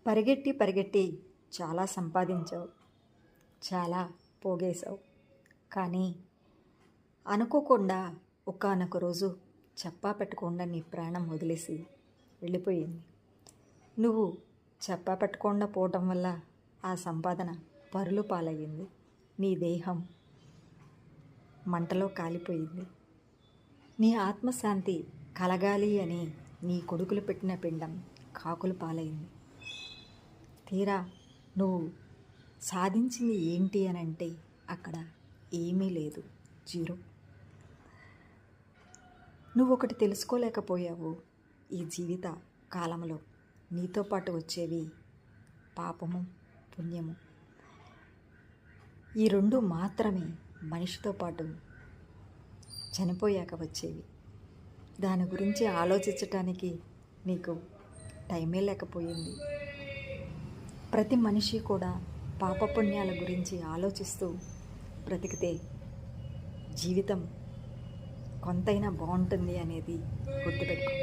పరిగెట్టి పరిగెట్టి చాలా సంపాదించావు, చాలా పోగేశావు. కానీ అనుకోకుండా ఒకానొక రోజు చెప్పా పెట్టకుండా నీ ప్రాణం వదిలేసి వెళ్ళిపోయింది. నువ్వు చెప్పా పెట్టకుండా పోవటం వల్ల ఆ సంపాదన పరులు పాలయ్యింది. నీ దేహం మంటలో కాలిపోయింది. నీ ఆత్మశాంతి కలగాలి అని నీ కొడుకులు పెట్టిన పిండం కాకులు పాలైంది. తీరా నువ్వు సాధించింది ఏంటి అని అంటే అక్కడ ఏమీ లేదు, జీరో. నువ్వు ఒకటి తెలుసుకోలేకపోయావు, ఈ జీవిత కాలంలో నీతో పాటు వచ్చేవి పాపము, పుణ్యము. ఈ రెండు మాత్రమే మనిషితో పాటు చనిపోయాక వచ్చేవి. దాని గురించి ఆలోచించటానికి నీకు టైమే లేకపోయింది. ప్రతి మనిషి కూడా పాపపుణ్యాల గురించి ఆలోచిస్తూ బ్రతికితే జీవితం కొంతైనా బాగుంటుంది అనేది గుర్తుపెట్టుకో.